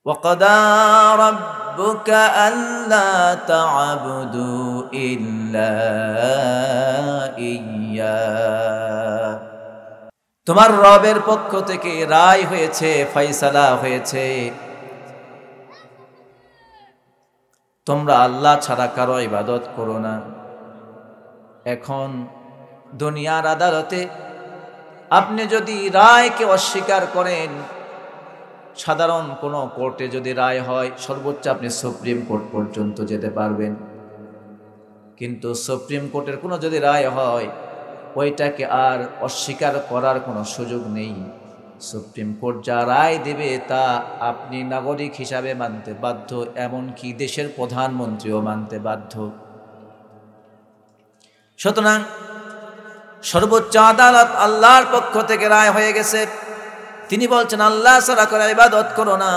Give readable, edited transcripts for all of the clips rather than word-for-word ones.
وَقَضَى رَبُّكَ أَلَّا تَعْبُدُوا إِلَّا إِيَّاهُ। তোমার রবের পক্ষ থেকে রায় হয়েছে, ফয়সালা হয়েছে, তোমরা আল্লাহ ছাড়া কারো ইবাদত করো না। এখন দুনিয়ার আদালতে আপনি যদি রায়কে অস্বীকার করেন, সাধারণ কোনো কোর্টে যদি রায় হয়, সর্বোচ্চ আপনি সুপ্রিম কোর্ট পর্যন্ত যেতে পারবেন। কিন্তু সুপ্রিম কোর্টের কোনো যদি রায় হয়, ওইটাকে আর অস্বীকার করার কোনো সুযোগ নেই। সুপ্রিম কোর্ট যা রায় দেবে তা আপনি নাগরিক হিসাবে মানতে বাধ্য, এমনকি দেশের প্রধানমন্ত্রীও মানতে বাধ্য। সুতরাং সর্বোচ্চ আদালত আল্লাহর পক্ষ থেকে রায় হয়ে গেছে। তিনি বলছেন আল্লাহ ছাড়া কারো ইবাদত করো না,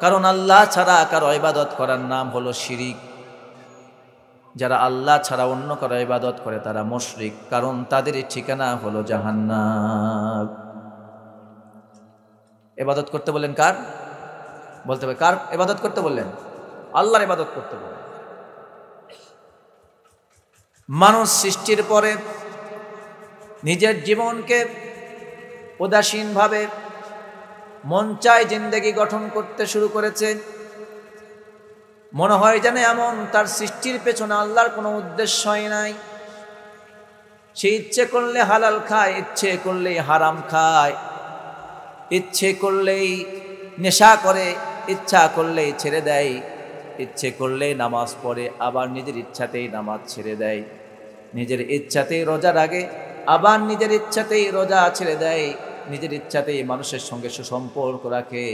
কারণ আল্লাহ ছাড়া কারো ইবাদত করার নাম হলো শিরিক। যারা আল্লাহ ছাড়া অন্য কারো ইবাদত করে তারা মুশরিক, কারণ তাদের ঠিকানা হলো জাহান্নাম। ইবাদত করতে বললেন কার? বলতে হবে কার ইবাদত করতে বললেন? আল্লাহর ইবাদত করতে বললেন। মানুষ সৃষ্টির পরে নিজের জীবনকে উদাসীনভাবে মন চায় জিন্দেগি গঠন করতে শুরু করেছে। মনে হয় যেন এমন তার সৃষ্টির পেছনে আল্লাহর কোনো উদ্দেশ্যই নাই। সে ইচ্ছে করলে হালাল খায়, ইচ্ছে করলেই হারাম খায়, ইচ্ছে করলেই নেশা করে, ইচ্ছা করলেই ছেড়ে দেয়, ইচ্ছে করলেই নামাজ পড়ে, আবার নিজের ইচ্ছাতেই নামাজ ছেড়ে দেয়, নিজের ইচ্ছাতেই রোজা রাখে, আবার নিজের ইচ্ছাতেই রোজা ছেড়ে দেয়, নিজের ইচ্ছাতেই মানুষের সঙ্গে সুসম্পর্ক রাখে,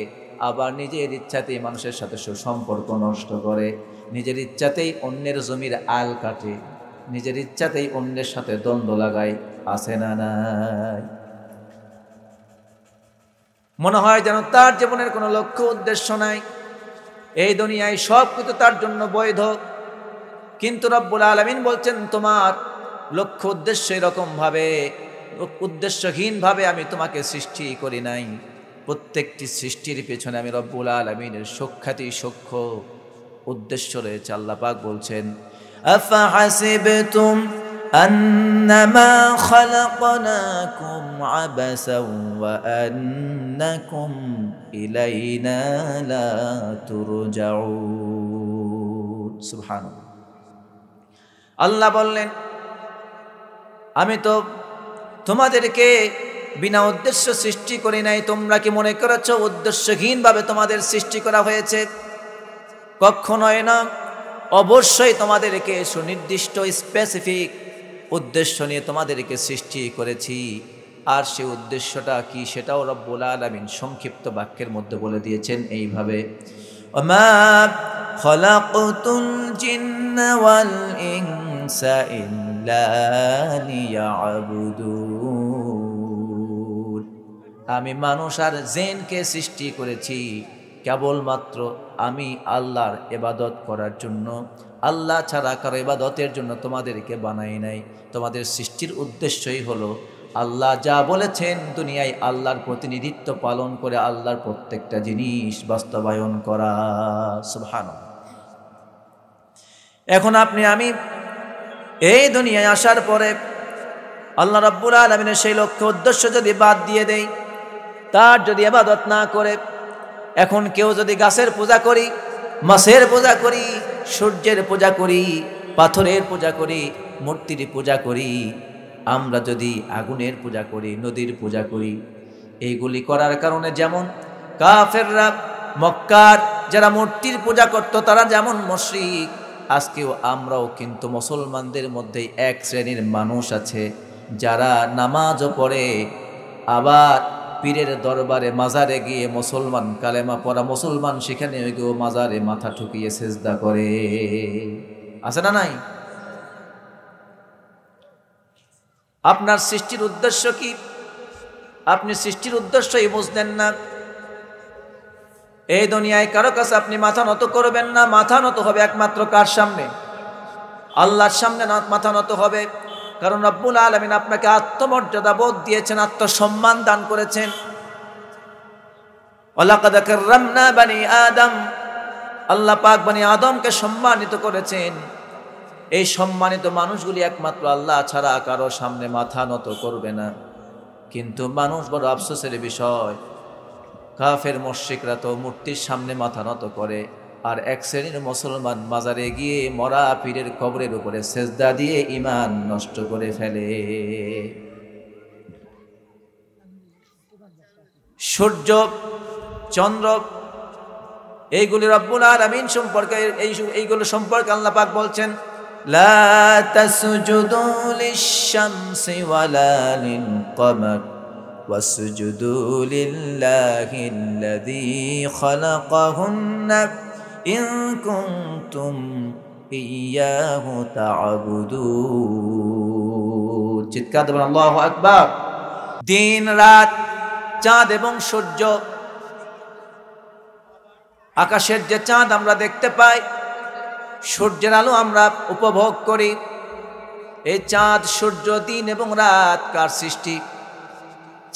আবার নিজের ইচ্ছাতেই মানুষের সাথে সুসম্পর্ক নষ্ট করে, নিজের ইচ্ছাতেই অন্যের জমির আল কাটে, নিজের ইচ্ছাতেই অন্যের সাথে দ্বন্দ্ব লাগায়। আছে না নাই? মনে হয় যেন তার জীবনের কোনো লক্ষ্য উদ্দেশ্য নাই, এই দুনিয়ায় সব কিছু তার জন্য বৈধ। কিন্তু রব্বুল আলামিন বলছেন তোমার লক্ষ্য উদ্দেশ্য এরকম ভাবে উদ্দেশ্যহীন ভাবে আমি তোমাকে সৃষ্টি করি নাই। প্রত্যেকটি সৃষ্টির পেছনে আমি রব্বুল আলামিনের সুখ্যাতি সূক্ষ্ম উদ্দেশ্য রয়েছে। আল্লাহ পাক বলছেন আফাহাসিবতুম আন্নামা খালাকনাকুম আবাসাও ওয়া আন্নাকুম ইলাইনা লা তুরজাউন। সুবহানাল্লাহ। আল্লাহ বললেন আমি তো তোমাদেরকে বিনা উদ্দেশ্য সৃষ্টি করি নাই। তোমরা কি মনে করেছো উদ্দেশ্যহীনভাবে তোমাদের সৃষ্টি করা হয়েছে? কখনোই না। অবশ্যই তোমাদেরকে সুনির্দিষ্ট স্পেসিফিক উদ্দেশ্য নিয়ে তোমাদেরকে সৃষ্টি করেছি। আর সে উদ্দেশ্যটা কি সেটাও রব্বুল আলামিন সংক্ষিপ্ত বাক্যের মধ্যে বলে দিয়েছেন এইভাবে ওমা খলাকতুল জিন্না ওয়াল ইনসা ইল্লা লিয়াবুদুন। আমি মানুষ আর জিনকে সৃষ্টি করেছি কেবলমাত্র আমি আল্লাহর ইবাদত করার জন্য। আল্লাহ ছাড়া কারো ইবাদতের জন্য তোমাদেরকে বানাই নাই। তোমাদের সৃষ্টির উদ্দেশ্যই হলো আল্লাহ যা বলেছেন দুনিয়ায় আল্লাহর প্রতিনিধিত্ব পালন করে আল্লাহর প্রত্যেকটা জিনিস বাস্তবায়ন করা। সুবহানাল্লাহ। এখন আপনি আমি এই দুনিয়ায় আসার পরে আল্লাহ রাব্বুল আলামিনের সেই লক্ষ্য উদ্দেশ্য যদি বাদ দিয়ে দেই, তার যদি ইবাদত না করে, এখন কেউ যদি গাছের পূজা করি, মাছের পূজা করি, সূর্যের পূজা করি, পাথরের পূজা করি, মূর্তির পূজা করি, আমরা যদি আগুনের পূজা করি, নদীর পূজা করি, এইগুলি করার কারণে যেমন কাফেররা মক্কার যারা মূর্তির পূজা করত তারা যেমন মুশরিক, আজকেও আমরাও কিন্তু মুসলমানদের মধ্যে এক শ্রেণীর মানুষ আছে যারা নামাজও পড়ে, আবার পীরের দরবারে মাজারে গিয়ে মুসলমান কালেমা পড়া মুসলমান সেখানে গিয়েও মাজারে মাথা ঠুকিয়ে সেজদা করে। আছে না নাই? আপনার সৃষ্টির উদ্দেশ্য কি? আপনি সৃষ্টির উদ্দেশ্যই বুঝলেন না। এই দুনিয়ায় কারো কাছে আপনি মাথা নত করবেন না। মাথা নত হবে একমাত্র কার সামনে? আল্লাহর সামনে মাথা নত হবে। কারণ রব্বুল আলামিন আপনাকে আত্মমর্যাদা বোধ দিয়েছেন, আত্মসম্মান দান করেছেন। ওয়ালাকাদ কাররামনা বানি আদম, আল্লাহ পাক বনি আদমকে সম্মানিত করেছেন। এই সম্মানিত মানুষগুলি একমাত্র আল্লাহ ছাড়া কারো সামনে মাথা নত করবে না। কিন্তু মানুষ বড় আফসোসের বিষয়, কাফের মুশরিকরা তো মূর্তির সামনে মাথা নত করে, আর এক শ্রেণীর মুসলমান মাজারে গিয়ে মরা পীরের কবরের উপরে সেজদা দিয়ে ঈমান নষ্ট করে ফেলে। সূর্য, চন্দ্র, এইগুলি রব্বুল আলামিন সম্পর্কে এইগুলো সম্পর্কে আল্লাহ পাক বলছেন, লা তাসজুদু লিশ-শামসি ওয়ালা লিল-কমার ওয়াসজুদু লিল্লাহিল্লাযী খালাকাহুন্না ইন কুনতুম ইয়্যাহু তা'বুদুন। চিৎকার দেবেন আল্লাহু আকবার। দিন রাত, চাঁদ এবং সূর্য, আকাশের যে চাঁদ আমরা দেখতে পাই, সূর্যের আলো আমরা উপভোগ করি। এই চাঁদ, সূর্য, দিন এবং রাত কার সৃষ্টি?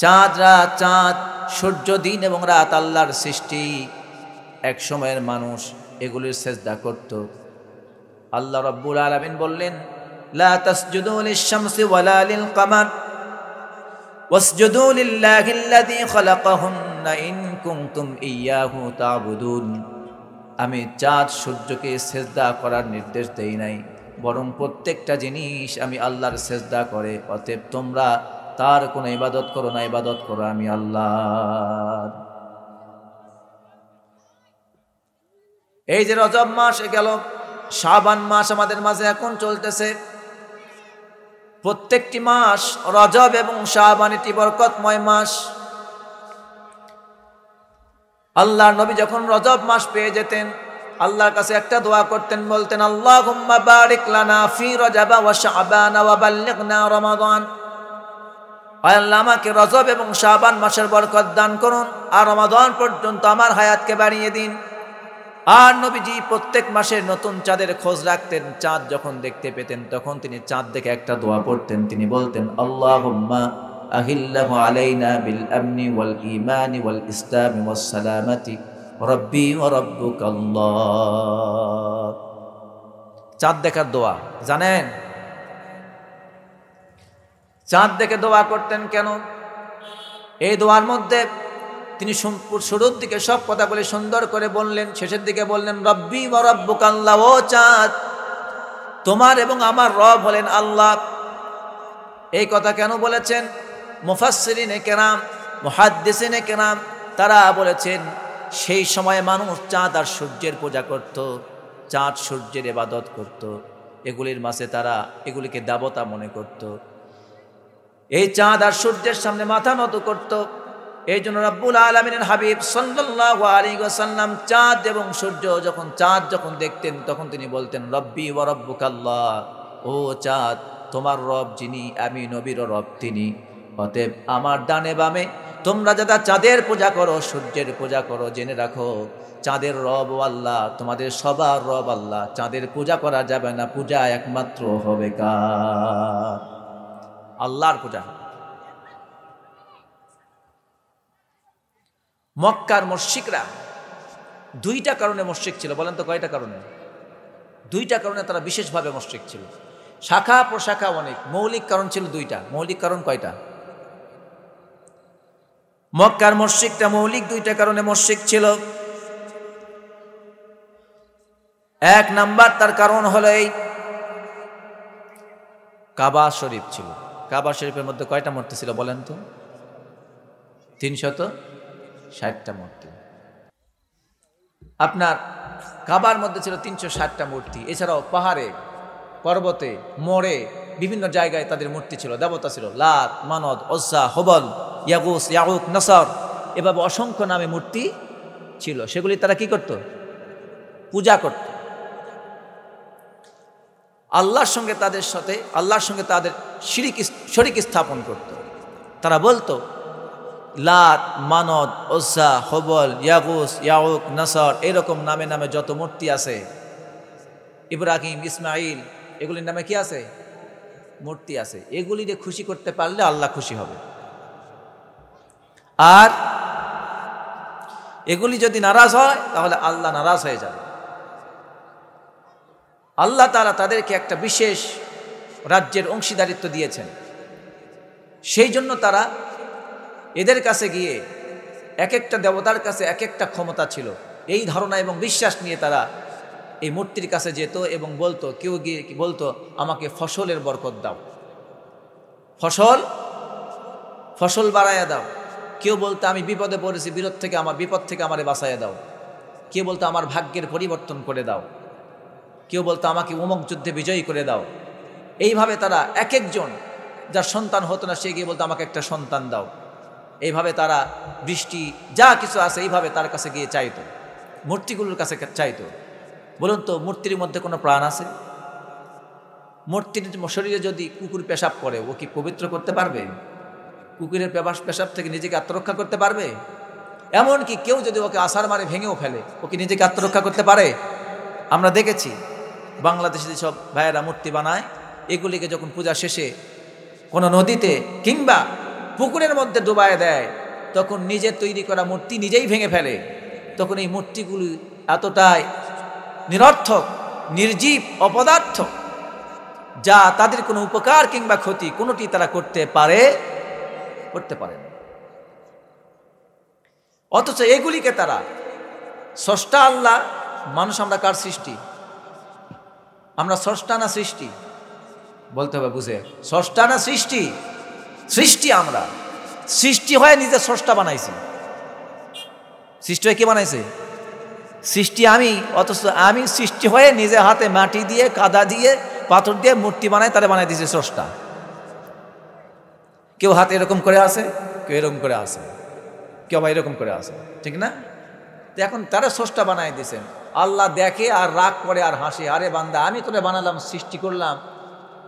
চাঁদ রাত, চাঁদ সূর্য, দিন এবং রাত আল্লাহর সৃষ্টি। এক সময়ের মানুষ এগুলির সেজদা করত। আল্লাহ রাব্বুল আলামিন বললেন, লা তাসজুদু লিশ-শামসি ওয়ালা লিল-কমার ওয়াসজুদু লিল্লাহিল্লাযী খালাকাহুন্না ইন কুনতুম ইয়্যাহু তা'বুদুন। আমি চাঁদ সূর্যকে সেজদা করার নির্দেশ দেই নাই, বরং প্রত্যেকটা জিনিস আমি আল্লাহর সেজদা করে। অতএব তোমরা তার কোনো ইবাদত করো না, ইবাদত করো আমি আল্লাহর। এই যে রজব মাস গেল, শাবান মাস আমাদের মাঝে এখন চলতেছে। প্রত্যেকটি মাস, রজব এবং শাবান, এটি বরকতময় মাস। আল্লাহর নবী যখন রজব মাস পেয়ে যেতেন, আল্লাহর কাছে একটা দোয়া করতেন, বলতেন, আল্লাহুম্মা বারিক লানা ফি রজব ওয়া শাবান ওয়া বাল্লিগনা রমাদান। আয় আল্লাহ, আমাকে রজব এবং শাবান মাসের বরকত দান করুন, আর রমাদান পর্যন্ত আমার হায়াতকে বাড়িয়ে দিন। আর নবীজি প্রত্যেক মাসে নতুন চাঁদের খোঁজ রাখতেন। চাঁদ যখন দেখতে পেতেন, তখন তিনি চাঁদ দেখে একটা দোয়া পড়তেন। তিনি বলতেন, আল্লাহুম্মা আহিল্লাহু আলাইনা বিল আমনি ওয়াল ঈমানি ওয়াল ইসলামি ওয়াস সালামাতি রাব্বি ওয়া রাব্বুকাল্লাহ। চাঁদ দেখার দোয়া জানেন? চাঁদ দেখে দোয়া করতেন কেন? এই দোয়ার মধ্যে তিনি শুরুর দিকে সব কথাগুলি সুন্দর করে বললেন, শেষের দিকে বললেন, রব্বি ওয়া রাব্বুকাল্লাহ। ও চাঁদ, তোমার এবং আমার রব হলেন আল্লাহ। এই কথা কেন বলেছেন? মুফাসসিরিনে কেরাম, মুহাদ্দিসিনে কেরাম তারা বলেছেন, সেই সময় মানুষ চাঁদ আর সূর্যের পূজা করত, চাঁদ সূর্যের ইবাদত করত। এগুলির মাঝে তারা এগুলিকে দেবতা মনে করত। এই চাঁদ আর সূর্যের সামনে মাথা নত করত। এই জন্য রব্বুল আলামিনের হাবিব সাল্লাল্লাহু আলাইহি ওয়াসাল্লাম চাঁদ এবং সূর্য চাঁদ যখন দেখতেন, তখন তিনি বলতেন, রব্বি ওয়া রাব্বুকাল্লাহ। ও চাঁদ, তোমার রব যিনি, আমি নবীর রব তিনি। অতএব আমার ডানে বামে তোমরা যারা চাঁদের পূজা করো, সূর্যের পূজা করো, জেনে রাখো চাঁদের রব আল্লাহ, তোমাদের সবার রব আল্লাহ। চাঁদের পূজা করা যাবে না, পূজা একমাত্র হবে কার? আল্লাহর পূজা। মক্কার মুশরিকরা দুইটা কারণে মুশরিক ছিল। বলেন তো কয়টা কারণে? দুইটা কারণে তারা বিশেষভাবে মুশরিক ছিল। শাখা প্রশাখা অনেক, মৌলিক কারণ ছিল দুইটা। মৌলিক কারণ কয়টা? মক্কার মুশরিকরা মৌলিক দুইটা কারণে মুশরিক ছিল। এক নাম্বার তার কারণ হলো এই, কাবা শরীফ ছিল। কাবা শরীফের মধ্যে কয়টা মূর্তি ছিল বলেন তো? 360টা মূর্তি। আপনার কাবার মধ্যে ছিল 360টা মূর্তি। এছাড়াও পাহাড়ে, পর্বতে, মোড়ে, বিভিন্ন জায়গায় তাদের মূর্তি ছিল, দেবতা ছিল। লাত, মানত, ওজ্জা, হুবল, ইয়াগুস, ইয়াউক, নাসর, এভাবে অসংখ্য নামে মূর্তি ছিল। সেগুলি তারা কি করত? পূজা করত। আল্লাহর সঙ্গে তাদের শরীক স্থাপন করত। তারা বলতো, লাত, মানত, ওজ্জা, হুবল, ইয়াগুস, ইয়াউক, নাসর, এরকম নামে নামে যত মূর্তি আছে, ইব্রাহিম, ইসমাইল, এগুলির নামে কি আছে? মূর্তি আছে। এগুলিকে খুশি করতে পারলে আল্লাহ খুশি হবে। আর এগুলি যদি নারাজ হয় তাহলে আল্লাহ নারাজ হয়ে যাবে। আল্লাহ তাআলা তাদেরকে একটা বিশেষ রাজ্যের অংশীদারিত্ব দিয়েছেন, সেই জন্য তারা এদের কাছে গিয়ে এক একটা দেবতার কাছে এক একটা ক্ষমতা ছিল, এই ধারণা এবং বিশ্বাস নিয়ে তারা এই মূর্তির কাছে যেত এবং বলতো, কেউ গিয়ে বলতো আমাকে ফসলের বরকত দাও, ফসল বাড়াইয়া দাও। কেউ বলতো আমি বিপদে পড়েছি, বিপদ থেকে আমারে বাঁচাইয়া দাও। কেউ বলতো আমার ভাগ্যের পরিবর্তন করে দাও। কেউ বলতো আমাকে অমুক যুদ্ধে বিজয়ী করে দাও। এইভাবে তারা এক একজন, যার সন্তান হতো না সে গিয়ে বলতো আমাকে একটা সন্তান দাও। এইভাবে তারা বৃষ্টি যা কিছু আছে এইভাবে তার কাছে গিয়ে চাইতো, মূর্তিগুলোর কাছে চাইতো। বলুন তো, মূর্তির মধ্যে কোনো প্রাণ আছে? মূর্তির শরীরে যদি কুকুর পেশাব করে, ও কি পবিত্র করতে পারবে? কুকুরের পেশাব থেকে নিজেকে আত্মরক্ষা করতে পারবে? এমনকি কেউ যদি ওকে আছাড় মারে ভেঙেও ফেলে, ও কি নিজেকে আত্মরক্ষা করতে পারে? আমরা দেখেছি বাংলাদেশে যেসব ভাইয়েরা মূর্তি বানায়, এগুলিকে যখন পূজা শেষে কোনো নদীতে কিংবা পুকুরের মধ্যে ডুবায় দেয়, তখন নিজের তৈরি করা মূর্তি নিজেই ভেঙে ফেলে। তখন এই মূর্তিগুলি এতটাই নিরর্থক, নির্জীব, অপদার্থ, যা তাদের কোনো উপকার কিংবা ক্ষতি কোনোটি তারা করতে পারে না। অথচ এগুলিকে তারা স্রষ্টা আল্লাহ, মানুষ আমরা কার সৃষ্টি? আমরা স্রষ্টা না সৃষ্টি? বলতে হবে বুঝে, স্রষ্টা না সৃষ্টি? সৃষ্টি আমরা। সৃষ্টি হয়ে নিজে স্রষ্টা বানাইছি। সৃষ্টি হয়ে কি বানাইছে? সৃষ্টি আমি। অথচ আমি সৃষ্টি হয়ে নিজে হাতে মাটি দিয়ে, কাদা দিয়ে, পাথর দিয়ে মূর্তি বানাই, তারা বানাই দিয়েছে স্রষ্টা। কেউ হাতে এরকম করে আসে, কেউ এরকম করে আসে, কেউ আবার এরকম করে আসে, ঠিক না? এখন তারা স্রষ্টা বানাই দিয়েছেন। আল্লাহ দেখে আর রাগ করে আর হাসে, আরে বান্দা, আমি তোরে বানালাম, সৃষ্টি করলাম,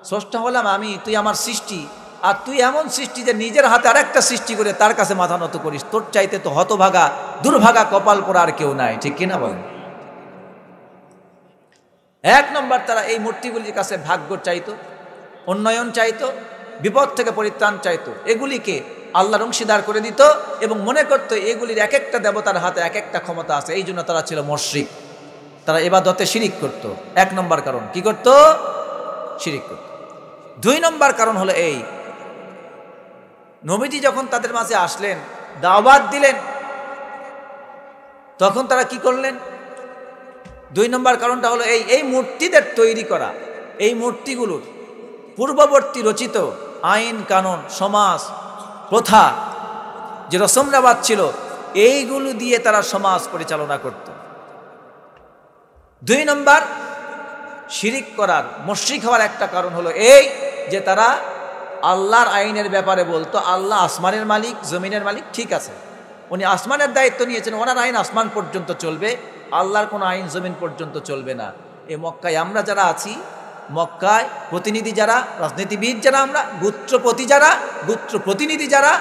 স্রষ্টা হলাম আমি, তুই আমার সৃষ্টি, আর তুই এমন সৃষ্টি যে নিজের হাতে আরেকটা সৃষ্টি করে তার কাছে মাথা নত করিস। তোর চাইতে তো হতভাগা, দুর্ভাগা, কপাল পোড়া আর কেউ নাই, ঠিক কিনা বলেন? এক নম্বর, তারা এই মূর্তিগুলির কাছে ভাগ্য চাইতো, উন্নয়ন চাইতো, বিপদ থেকে পরিত্রাণ চাইতো। এগুলিকে আল্লাহর অংশীদার করে দিত এবং মনে করতো এগুলির এক একটা দেবতার হাতে এক একটা ক্ষমতা আছে। এই জন্য তারা ছিল মুশরিক, তারা ইবাদতে শিরিক করত। এক নম্বর কারণ কি করত? শিরিক করত। দুই নম্বর কারণ হলো এই, নবীজি যখন তাদের মাঝে আসলেন, দাওয়াত দিলেন, তখন তারা কি করলেন? দুই নম্বর কারণটা হলো এই মূর্তিদের তৈরি করা, এই মূর্তিগুলোর পূর্ববর্তী রচিত আইন কানুন, সমাজ প্রথা, যে রসম রেওয়াজ ছিল, এইগুলো দিয়ে তারা সমাজ পরিচালনা করত। দুই নম্বর, শিরিক করার, মুশরিক হওয়ার একটা কারণ হলো এই যে তারা আল্লাহর আইনের ব্যাপারে বলতো, আল্লাহ আসমানের মালিক, জমিনের মালিক, ঠিক আছে, উনি আসমানের দায়িত্ব নিয়েছেন, ওনার আইন আসমান পর্যন্ত চলবে, আল্লাহর কোনো আইন জমিন পর্যন্ত চলবে না। এই মক্কায় আমরা যারা আছি, মক্কায় প্রতিনিধি যারা, রাজনীতিবিদ যারা, আমরা গোত্র প্রতিনিধি যারা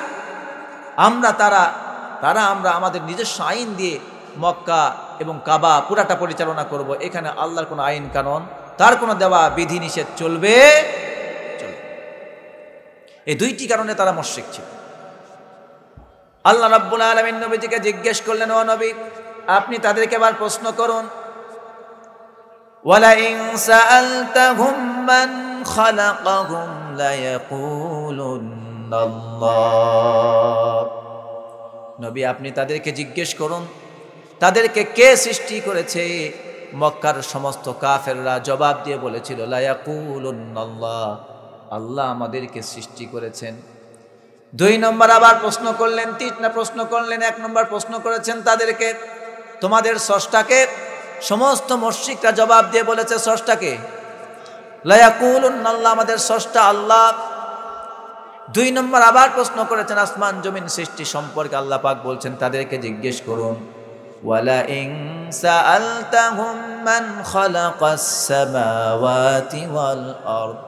আমরা, তারা আমরা আমাদের নিজস্ব আইন দিয়ে মক্কা এবং কাবা পুরাটা পরিচালনা করব। এখানে আল্লাহর কোনো আইন কানুন, তার কোনো দেওয়া বিধি নিষেধ চলবে। এই দুইটি কারণে তারা মুশরিক ছিল। আল্লাহ রাব্বুল আলামিন নবীজিকে জিজ্ঞেস করলেন, ও নবী, আপনি তাদেরকে আবার প্রশ্ন করুন, ওয়ালা ইন সাআলতাহুম মান খালাকাহুম লায়াকুলুন্নাল্লাহ। নবী, আপনি তাদেরকে জিজ্ঞেস করুন, তাদেরকে কে সৃষ্টি করেছে? মক্কার সমস্ত কাফেররা জবাব দিয়ে বলেছিল, লায়াকুলুন্নাল্লাহ, আল্লাহ আমাদেরকে সৃষ্টি করেছেন। দুই নম্বর আবার প্রশ্ন করলেন, তিনটা প্রশ্ন করলেন। এক নম্বর প্রশ্ন করেছেন তাদেরকে, তোমাদের স্রষ্টাকে? সমস্ত মুশরিকরা জবাব দিয়ে বলেছে, স্রষ্টাকে? লায়াকুলুন্নাল্লাহ, আমাদের স্রষ্টা আল্লাহ। দুই নম্বর আবার প্রশ্ন করেছেন আসমান জমিন সৃষ্টি সম্পর্কে। আল্লাহ পাক বলছেন তাদেরকে জিজ্ঞেস করুন, ওয়ালা ইন সাআলতাহুম মান খালাকাস সামাওয়াতি ওয়াল আরদ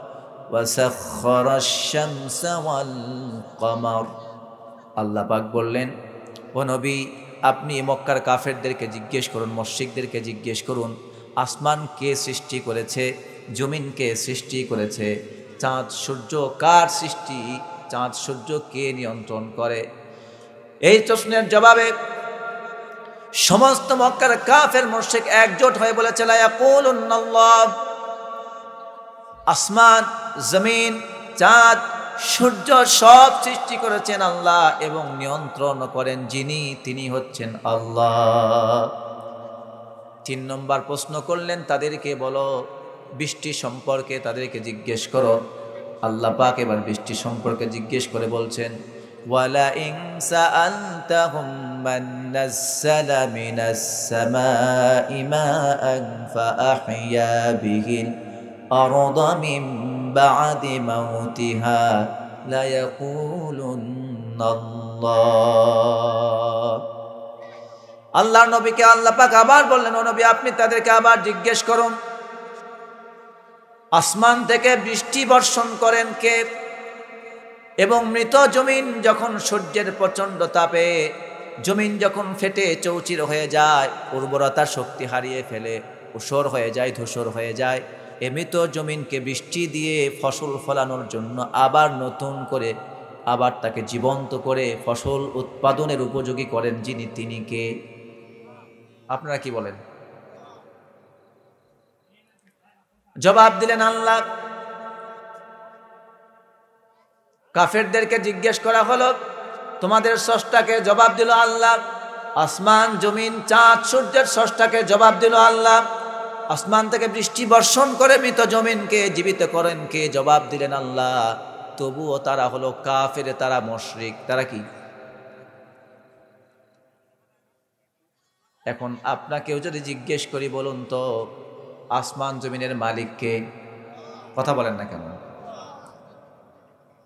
ওয়াসাখখারাশ শামসা ওয়াল কমার। আল্লাহ পাক বললেন, ও নবী, আপনি মক্কার কাফেরদেরকে জিজ্ঞেস করুন, মুশরিকদেরকে জিজ্ঞেস করুন, আসমান কে সৃষ্টি করেছে, জমিন কে সৃষ্টি করেছে, চাঁদ সূর্য কার সৃষ্টি, চাঁদ সূর্য কে নিয়ন্ত্রণ করে? এই প্রশ্নের জবাবে সমস্ত মক্কার কাফের মুশরিক একজোট হয়ে বলেছে লা ইয়াকুলুন্নাল্লাহ, আসমান, জমিন, চাঁদ, সূর্য সব সৃষ্টি করেছেন আল্লাহ এবং নিয়ন্ত্রণ করেন যিনি, তিনি হচ্ছেন আল্লাহ। 3 নম্বর প্রশ্ন করলেন তাদেরকে, বলো বৃষ্টি সম্পর্কে, তাদেরকে জিজ্ঞেস করো। আল্লাহ পাক এবার বৃষ্টি সম্পর্কে জিজ্ঞেস করে বলছেন, ওয়ালা ইন সাআলতাহুম মান নাযালা মিনাস সামাই মাআন ফাআহইয়া বিহিল আরদা মিন বা'দি মাউতিহা লা ইয়াকুলুন্নাল্লাহ। আল্লাহর নবীকে আল্লাহ পাক আবার বললেন, ও নবী আপনি তাদেরকে আবার জিজ্ঞেস করুন, আসমান থেকে বৃষ্টি বর্ষণ করেন কে? এবং মৃত জমিন যখন সূর্যের প্রচণ্ড তাপে জমিন যখন ফেটে চৌচির হয়ে যায়, উর্বরতার শক্তি হারিয়ে ফেলে, ঊষর হয়ে যায়, ধূসর হয়ে যায়, এ মৃত জমিনকে বৃষ্টি দিয়ে ফসল ফলানোর জন্য আবার নতুন করে আবার তাকে জীবন্ত করে ফসল উৎপাদনের উপযোগী করেন যিনি, তিনি কে? আপনারা কি বলেন? জবাব দিলেন আল্লাহ। কাফেরদেরকে জিজ্ঞেস করা হলো, তোমাদের স্রষ্টাকে? জবাব দিল আল্লাহ। আসমান, জমিন, চাঁদ, সূর্যের স্রষ্টাকে? জবাব দিল আল্লাহ। আসমান থেকে বৃষ্টি বর্ষণ করে মৃত জমিনকে জীবিত করেন কে? জবাব দিলেন আল্লাহ। তবুও তারা হলো কাফের, তারা মুশরিক। তারা কি? এখন আপনাকেও যদি জিজ্ঞেস করি, বলুন তো আসমান জমিনের মালিক কে? কথা বলেন না কেন?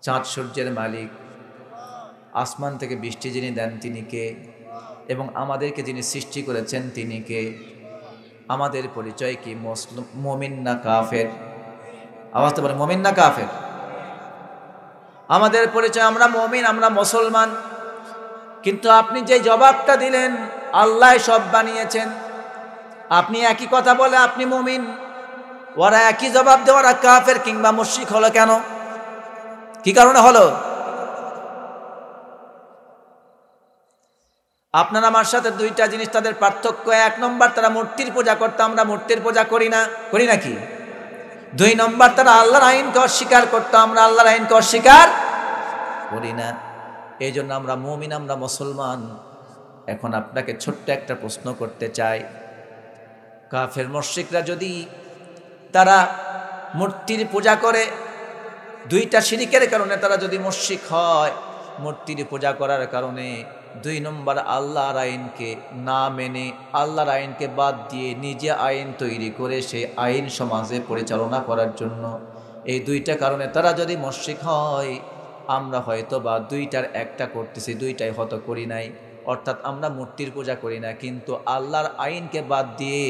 চাঁদ সূর্যের মালিক, আসমান থেকে বৃষ্টি যিনি দেন তিনি কে? এবং আমাদেরকে যিনি সৃষ্টি করেছেন তিনি কে? আমাদের পরিচয় কি, মুসলিম, মুমিন না কাফের? আওয়াজ তো বলে, মুমিন না কাফের? আমাদের পরিচয় আমরা মুমিন, আমরা মুসলমান। কিন্তু আপনি যে জবাবটা দিলেন, আল্লাহ সব বানিয়েছেন, আপনি একই কথা বলে আপনি মুমিন, ওরা একই জবাব দেয় ওরা কাফের কিংবা মুশরিক হলো কেন? কি কারণে হলো? আপনার আমার সাথে দুইটা জিনিস তাদের পার্থক্য। 1 নম্বর, তারা মূর্তির পূজা করতো, আমরা মূর্তির পূজা করি না, করি নাকি? 2 নম্বর, তারা আল্লাহর আইনকে অস্বীকার করতো, আমরা আল্লাহর আইনকে অস্বীকার করি না। এই জন্য আমরা মুমিন, আমরা মুসলমান। এখন আপনাকে ছোট্ট একটা প্রশ্ন করতে চাই, কাফের মুশরিকরা যদি তারা মূর্তির পূজা করে, 2টা শিরকের কারণে তারা যদি মুশরিক হয়, মূর্তির পূজা করার কারণে, 2 নম্বর আল্লাহর আইনকে না মেনে, আল্লাহর আইনকে বাদ দিয়ে নিজে আইন তৈরি করে সেই আইন সমাজে পরিচালনা করার জন্য, এই 2টা কারণে তারা যদি মুশরিক হয়, আমরা হয়তো বা 2টার একটা করতেছি, 2টাই হয়তো করি নাই। অর্থাৎ আমরা মূর্তির পূজা করি না, কিন্তু আল্লাহর আইনকে বাদ দিয়ে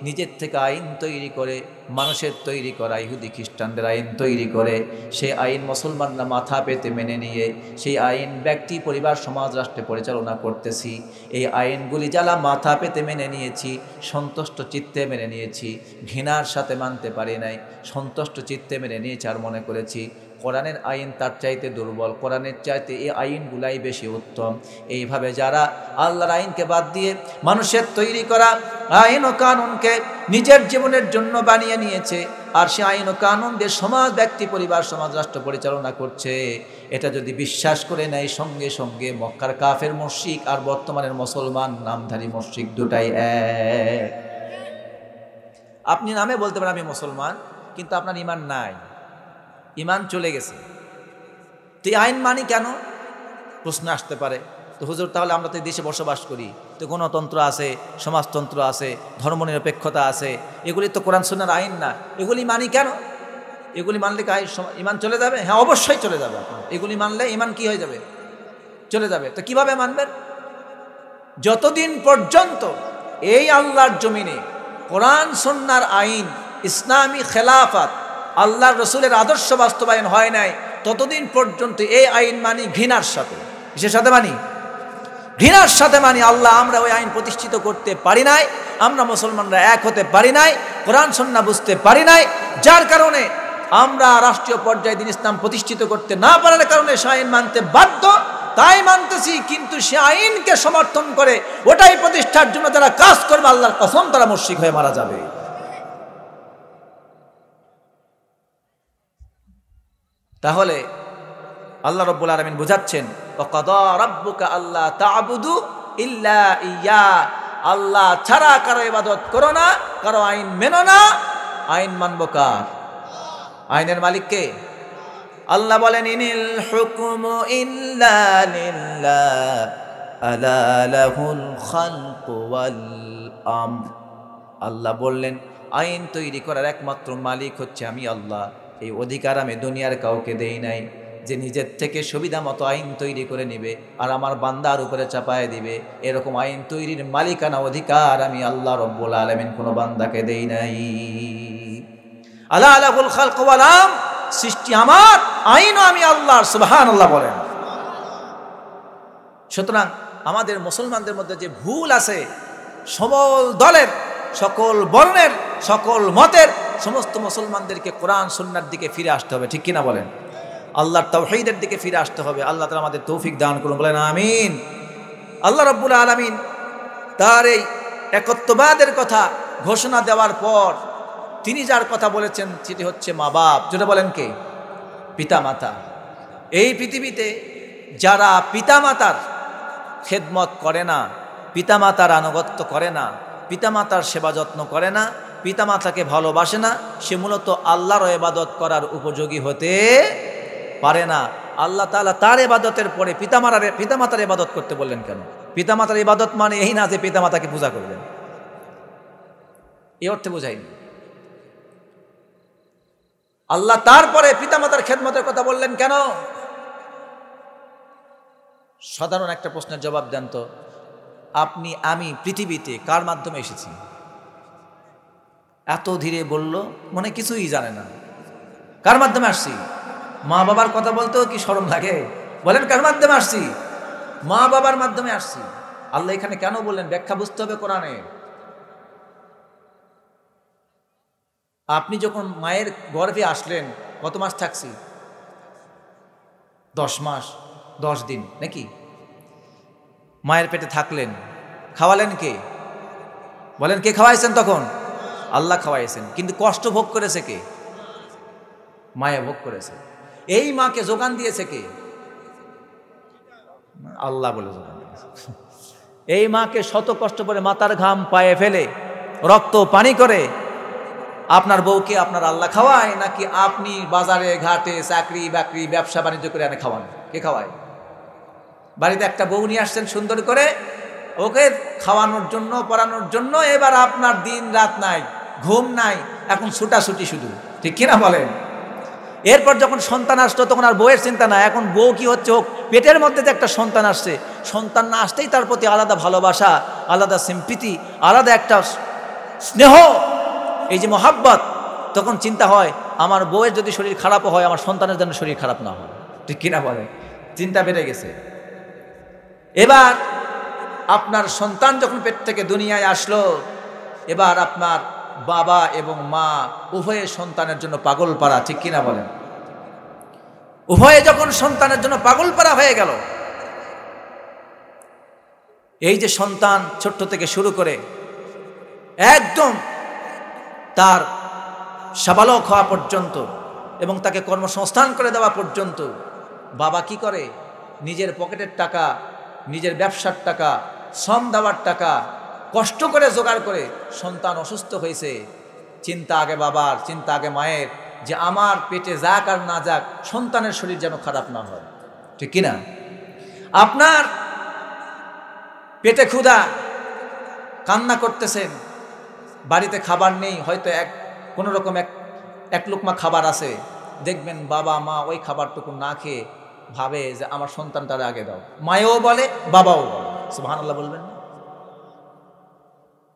নিজের থেকে আইন তৈরি করে, মানুষের তৈরি করা ইহুদি খ্রিস্টানদের আইন তৈরি করে, সেই আইন মুসলমানরা মাথা পেতে মেনে নিয়ে সেই আইন ব্যক্তি, পরিবার, সমাজ, রাষ্ট্রে পরিচালনা করতেছি। এই আইনগুলি যারা মাথা পেতে মেনে নিয়েছি, সন্তুষ্ট চিত্তে মেনে নিয়েছি, ঘৃণার সাথে মানতে পারি নাই, সন্তুষ্ট চিত্তে মেনে নিয়েছি, আর মনে করেছি কোরআনের আইন তার চাইতে দুর্বল, কোরআনের চাইতে এই আইনগুলাই বেশি উত্তম। এইভাবে যারা আল্লাহর আইনকে বাদ দিয়ে মানুষের তৈরি করা আইন ও কানুনকে নিজের জীবনের জন্য বানিয়ে নিয়েছে, আর সে আইন ও কানুন দিয়ে সমাজ, ব্যক্তি, পরিবার, সমাজ, রাষ্ট্র পরিচালনা করছে, এটা যদি বিশ্বাস করে নেয়, সঙ্গে সঙ্গে মক্কার কাফের মুশরিক আর বর্তমানের মুসলমান নামধারী মুশরিক দুটাই এক। আপনি নামে বলতে পারেন আমি মুসলমান, কিন্তু আপনার ঈমান নাই, ঈমান চলে গেছে। তো এই আইন মানি কেন? প্রশ্ন আসতে পারে। তো হুজুর, তাহলে আমরা তো এই দেশে বসবাস করি, তো গণতন্ত্র আছে, সমাজতন্ত্র আছে, ধর্মনিরপেক্ষতা আছে, এগুলি তো কোরআন সুন্নাহর আইন না, এগুলি মানি কেন? এগুলি মানলে কি ঈমান চলে যাবে? হ্যাঁ, অবশ্যই চলে যাবে। এগুলি মানলে ঈমান কি হয়ে যাবে? চলে যাবে। তো কিভাবে মানবেন? যতদিন পর্যন্ত এই আল্লাহর জমিনে কোরআন সুন্নাহর আইন, ইসলামী খেলাফত, আল্লাহর রসুলের আদর্শ বাস্তবায়ন হয় নাই, ততদিন পর্যন্ত এই আইন মানি ঘৃণার সাথে। কিসের সাথে মানি? ঘৃণার সাথে মানি। আল্লাহ, আমরা ওই আইন প্রতিষ্ঠিত করতে পারি নাই, আমরা মুসলমানরা এক হতে পারি নাই, কোরআন সুন্নাহ বুঝতে পারি নাই, যার কারণে আমরা রাষ্ট্রীয় পর্যায়ে দিন ইসলাম প্রতিষ্ঠিত করতে না পারার কারণে সে আইন মানতে বাধ্য। তাই মানতেছি, কিন্তু সে আইনকে সমর্থন করে ওটাই প্রতিষ্ঠার জন্য যারা কাজ করবে, আল্লাহর কসম তারা মুশরিক হয়ে মারা যাবে। তাহলে আল্লাহ রাব্বুল আলামিন বুঝাচ্ছেন, ওয়াকাদা রাব্বুকা আল্লা তা'বুদু ইল্লা ইয়্যা, আল্লাহ ছাড়া কারো ইবাদত করো না, কারো আইন মেনো না। আইন মানব কার? আইনের মালিক কে? আল্লাহ বলেন, ইনিল হুকমু ইল্লা লিল্লাহ আলা লাহুল খালকু ওয়াল আমর। আল্লাহ বললেন, আইন তৈরি করার একমাত্র মালিক হচ্ছে আমি আল্লাহ। এই অধিকার আমি দুনিয়ার কাউকে দেই নাই যে নিজের থেকে সুবিধা মতো আইন তৈরি করে নিবে আর আমার বান্দার উপরে চাপায় দিবে। এরকম আইন তৈরির মালিকানা অধিকার আমি আল্লাহ রব্বুল আলামিন কোনো বান্দাকে দেই নাই। আলা লাহুল খালকু ওয়াল আমর, সৃষ্টি আমার, আইনও আমি আল্লাহর। সুবহানাল্লাহ বলেন। সুতরাং আমাদের মুসলমানদের মধ্যে যে ভুল আছে, সকল দলের, সকল বর্ণের, সকল মতের সমস্ত মুসলমানদেরকে কোরআন সুন্নাহর দিকে ফিরে আসতে হবে, ঠিক কিনা বলেন? আল্লাহর তাওহীদের দিকে ফিরে আসতে হবে। আল্লাহ তাআলা আমাদের তৌফিক দান করুন, বলেন আমিন। আল্লাহ রাব্বুল আলামিন তার এই একত্ববাদের কথা ঘোষণা দেওয়ার পর তিনি যার কথা বলেছেন সেটি হচ্ছে মা বাপ। যেটা বলেন কে? পিতামাতা। এই পৃথিবীতে যারা পিতামাতার খেদমত করে না, পিতামাতার আনুগত্য করে না, পিতামাতার সেবা যত্ন করে না, পিতামাতাকে ভালোবাসে না, সে মূলত আল্লাহর ইবাদত করার উপযোগী হতে পারে না। আল্লাহ তাআলা তার ইবাদতের পরে পিতামাতার ইবাদত করতে বললেন কেন? পিতামাতার ইবাদত মানে এই না যে পিতামাতাকে পূজা করবেন, এই অর্থে বোঝাইনি। আল্লাহ তারপরে পিতামাতার খেদমতের কথা বললেন কেন? সাধারণ একটা প্রশ্নের জবাব দেন তো, আপনি আমি পৃথিবীতে কার মাধ্যমে এসেছি? এত ধীরে বলল, মনে কিছুই জানে না। কার মাধ্যমে আসছি? মা বাবার কথা বলতেও কি শরম লাগে? বলেন কার মাধ্যমে আসছি? মা বাবার মাধ্যমে আসছি। আল্লাহ এখানে কেন বললেন? ব্যাখ্যা বুঝতে হবে কোরআনে। আপনি যখন মায়ের গর্ভে আসলেন কত মাস থাকছি? 10 মাস 10 দিন নাকি? মায়ের পেটে থাকলেন, খাওয়ালেন কে? বলেন কে খাওয়াইছেন? তখন আল্লাহ খাওয়াইছেন, কিন্তু কষ্ট ভোগ করেছে কে? মায়ে ভোগ করেছে। এই মাকে যোগান দিয়েছে কে? আল্লাহ বলে যোগান দিয়েছে। এই মাকে শত কষ্ট করে মাথার ঘাম পায়ে ফেলে রক্ত পানি করে আপনার বউকে আপনার আল্লাহ খাওয়ায়, নাকি আপনি বাজারে ঘাটে চাকরি বাকরি ব্যবসা বাণিজ্য করে এনে খাওয়ান? কে খাওয়ায়? বাড়িতে একটা বউ নিয়ে আসছেন সুন্দর করে, ওকে খাওয়ানোর জন্য, পড়ানোর জন্য। এবার আপনার দিন রাত নাই, ঘুম নাই, এখন ছুটাছুটি শুধু, ঠিক কিনা বলেন? এরপর যখন সন্তান আসতো তখন আর বউয়ের চিন্তা নাই। এখন বউ কি হচ্ছে, হোক পেটের মধ্যে যে একটা সন্তান আসছে, সন্তান না আসতেই তার প্রতি আলাদা ভালোবাসা, আলাদা সিম্পিতি, আলাদা একটা স্নেহ, এই যে মোহাব্বত। তখন চিন্তা হয় আমার বউয়ের যদি শরীর খারাপ হয়, আমার সন্তানের জন্য শরীর খারাপ না হয়, ঠিক কিনা বলে? চিন্তা বেড়ে গেছে। এবার আপনার সন্তান যখন পেট থেকে দুনিয়ায় আসলো, এবার আপনার বাবা এবং মা উভয়ে সন্তানের জন্য পাগল পাড়া, ঠিক কিনা বলেন? উভয়ে যখন সন্তানের জন্য পাগল পাড়া হয়ে গেল, এই যে সন্তান ছোট্ট থেকে শুরু করে একদম তার সাবালক হওয়া পর্যন্ত এবং তাকে কর্মসংস্থান করে দেওয়া পর্যন্ত বাবা কি করে? নিজের পকেটের টাকা, নিজের ব্যবসার টাকা, শ্রম দেওয়ার টাকা কষ্ট করে জোগাড় করে। সন্তান অসুস্থ হয়েছে, চিন্তা আগে বাবার, চিন্তা আগে মায়ের, যে আমার পেটে যাক আর না যাক সন্তানের শরীর যেন খারাপ না হয়, ঠিক কিনা? আপনার পেটে ক্ষুধা, কান্না করতেছেন, বাড়িতে খাবার নেই, হয়তো কোনো রকম এক লোকমা খাবার আছে, দেখবেন বাবা মা ওই খাবারটুকু না খেয়ে ভাবে যে আমার সন্তানটারে আগে দাও। মায়েও বলে, বাবাও বলে। সুবহানাল্লাহ বলবেন না?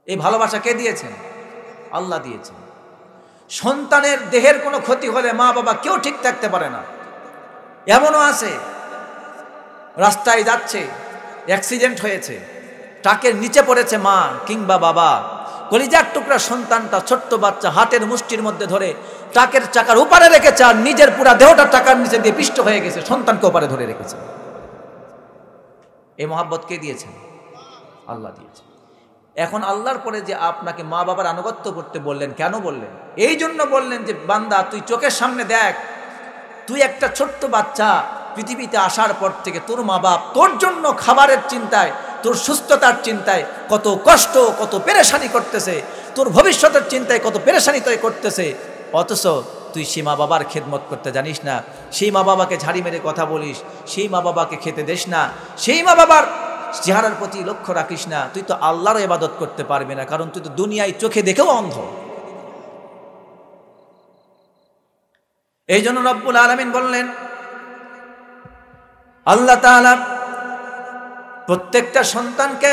এই ভালোবাসা কে দিয়েছেন? আল্লাহ দিয়েছেন। সন্তানের দেহের কোনো ক্ষতি হলে মা বাবা কেউ ঠিক থাকতে পারে না। এমনও আছে রাস্তায় যাচ্ছে, অ্যাক্সিডেন্ট হয়েছে, ট্রাকের নিচে পড়েছে মা কিংবা বাবা, কলিজার টুকরা সন্তানটা, ছোট্ট বাচ্চা, হাতের মুষ্টির মধ্যে ধরে ট্রাকের চাকার উপরে রেখেছে, আর নিজের পুরা দেহটা টাকার নিচে দিয়ে পিষ্ট হয়ে গেছে, সন্তানকে ওপারে ধরে রেখেছে। এই মহাব্বত কে দিয়েছেন? আল্লাহ দিয়েছেন। এখন আল্লাহর পরে যে আপনাকে মা বাবার আনুগত্য করতে বললেন, কেন বললেন? এই জন্য বললেন যে বান্দা তুই চোখের সামনে দেখ, তুই একটা ছোট্ট বাচ্চা পৃথিবীতে আসার পর থেকে তোর মা বাপ তোর জন্য খাবারের চিন্তায়, তোর সুস্থতার চিন্তায় কত কষ্ট, কত পেরেশানি করতেছে, তোর ভবিষ্যতের চিন্তায় কত পেরেশানি তৈরি করতেছে, অথচ তুই সেই মা বাবার খেদমত করতে জানিস না, সেই মা বাবাকে ঝাড়ি মেরে কথা বলিস, সেই মা বাবাকে খেতে দেস না, সেই মা বাবার চেহারার প্রতি লক্ষ্য রাখিস না, তুই তো আল্লাহর ইবাদত করতে পারবি না, কারণ তুই তো দুনিয়ায় চোখে দেখেও অন্ধ। এই জন্য রব্বুল আলামিন বললেন, আল্লাহ তাআলা প্রত্যেকটা সন্তানকে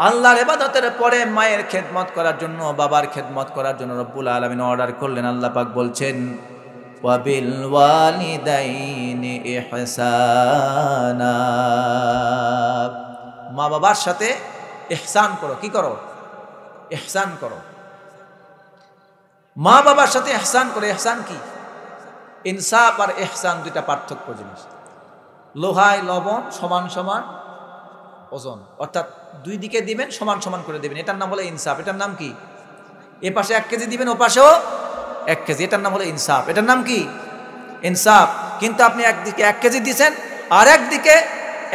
আল্লাহর ইবাদতের পরে মায়ের খেদমত করার জন্য, বাবার খেদমত করার জন্য রব্বুল আলামিন অর্ডার করলেন। আল্লাহ পাক বলছেন, ওয়াবিল ওয়ালিদাইনি ইহসানা, মা বাবার সাথে ইহসান করো। কি করো? ইহসান করো। মা বাবার সাথে ইহসান করো। ইহসান কি? ইনসাফ আর ইহসান দুইটা পার্থক্য জিনিস। লোহায় লবণ সমান সমান ওজন, অর্থাৎ দুই দিকে দিবেন, সমান সমান করে দিবেন, এটার নাম হলো ইনসাফ। এটার নাম কি? এ পাশে 1 কেজি দিবেন, ও পাশেও 1 কেজি, এটার নাম হলো ইনসাফ। এটার নাম কি? ইনসাফ। কিন্তু আপনি একদিকে 1 কেজি দিয়েছেন, আর একদিকে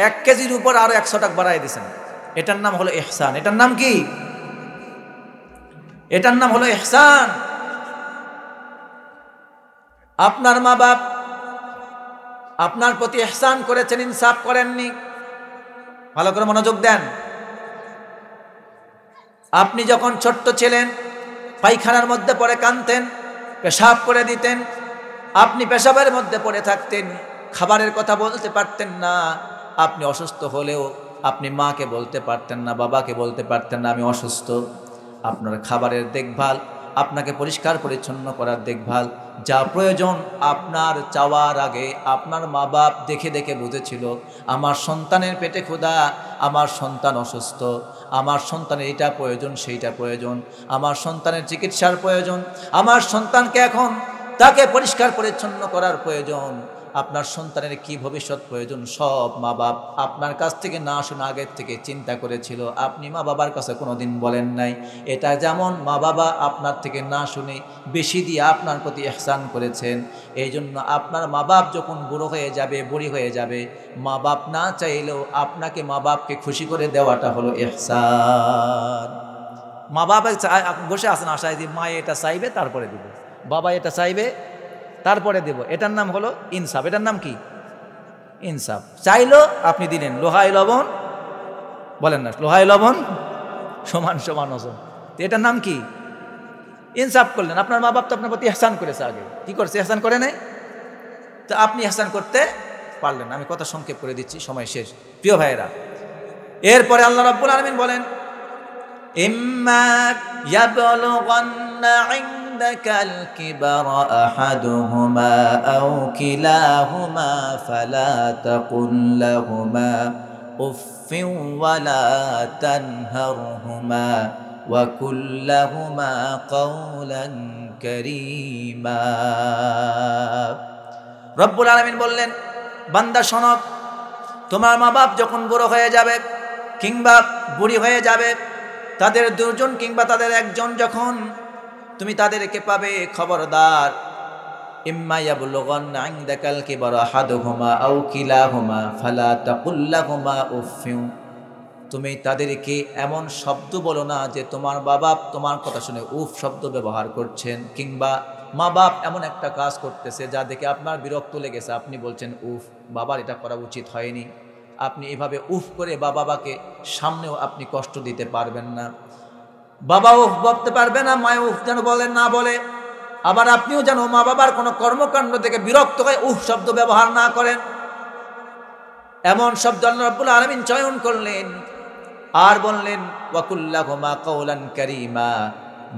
1 কেজির উপর আরো 100 টাকা বাড়াই দিয়েছেন, এটার নাম হলো ইহসান। এটার নাম কি? এটার নাম হলো ইহসান। আপনার মা বাপ আপনার প্রতি ইহসান করেছেন, ইনসাফ করেননি। ভালো করে মনোযোগ দেন। আপনি যখন ছোট্ট ছিলেন, পায়খানার মধ্যে পড়ে কাঁদতেন, পেশাব করে দিতেন, আপনি পেশাবের মধ্যে পড়ে থাকতেন, খাবারের কথা বলতে পারতেন না, আপনি অসুস্থ হলেও আপনি মাকে বলতে পারতেন না, বাবাকে বলতে পারতেন না আমি অসুস্থ। আপনার খাবারের দেখভাল, আপনাকে পরিষ্কার পরিচ্ছন্ন করার দেখভাল, যা প্রয়োজন আপনার চাওয়ার আগে আপনার মা বাপ দেখে দেখে বুঝেছিল আমার সন্তানের পেটে ক্ষুধা, আমার সন্তান অসুস্থ, আমার সন্তানের এটা প্রয়োজন, সেইটা প্রয়োজন, আমার সন্তানের চিকিৎসার প্রয়োজন, আমার সন্তানকে এখন তাকে পরিষ্কার পরিচ্ছন্ন করার প্রয়োজন, আপনার সন্তানের কি ভবিষ্যৎ প্রয়োজন, সব মা বাপ আপনার কাছ থেকে না শোনা আগের থেকে চিন্তা করেছিল। আপনি মা বাবার কাছে কোনোদিন বলেন নাই। এটা যেমন মা বাবা আপনার থেকে না শুনে বেশি দিয়ে আপনার প্রতি ইহসান করেছেন। এই জন্য আপনার মা বাপ যখন বুড়ো হয়ে যাবে, বুড়ি হয়ে যাবে, মা বাপ না চাইলেও আপনাকে মা বাপকে খুশি করে দেওয়াটা হলো ইহসান। মা বাবা বসে আছেন আশায় যে মা এটা চাইবে তারপরে দিব, বাবা এটা চাইবে তারপরে দেব, এটার নাম হলো ইনসাফ। এটার নাম কি? ইনসাফ। চাইলো আপনি দিলেন, লোহায় লবণ, বলেন না, লোহায় লবণ সমান সমান ওজন, এটার নাম কি? ইনসাফ করলেন। আপনার মা বাপ তো আপনার প্রতি ইহসান করেছে, আগে কি করেছে? ইহসান করে নাই, তো আপনি ইহসান করতে পারলেন। আমি কথা সংক্ষেপ করে দিচ্ছি, সময় শেষ। প্রিয় ভাইয়েরা, এরপরে আল্লাহ রাব্বুল আলামিন বলেন, ইম্মা ইয়াবলুগান্না عندك الكبر أحدهما أو كلاهما فلا تقل لهما أف ولا تنهرهما وقل لهما قولا كريما। রব্বুল আলামিন বললেন, বান্দা শোনো, তোমার মা বাপ যখন বুড়ো হয়ে যাবে কিংবা বুড়ি হয়ে যাবে, তাদের দুজন কিংবা তাদের একজন যখন তুমি তাদেরকে পাবে, খবরদার, ইম্মা ইয়াবলুগান্না ইনদাকাল কিবারা আহাদুহুমা আও কিলাহুমা ফালা তাকুল লাহুমা উফফিন, তুমি তাদেরকে এমন শব্দ বলো না যে তোমার বাবা তোমার কথা শুনে উফ শব্দ ব্যবহার করছেন, কিংবা মা বাপ এমন একটা কাজ করতেছে যা দেখে আপনার বিরক্ত লেগেছে, আপনি বলছেন উফ, বাবার এটা করা উচিত হয়নি। আপনি এভাবে উফ করে বাবাকে সামনেও আপনি কষ্ট দিতে পারবেন না। বাবা উফ বলতে পারবে না, মায় উফ যেন বলেন না বলে, আবার আপনিও যেন মা বাবার কোনো কর্মকাণ্ড থেকে বিরক্ত হয়ে উফ শব্দ ব্যবহার না করেন। এমন শব্দ আল্লাহ রাব্বুল আলামিন চয়ন করলেন আর বললেন, ওয়াকুল্লাহুমা কাওলান কারীমা,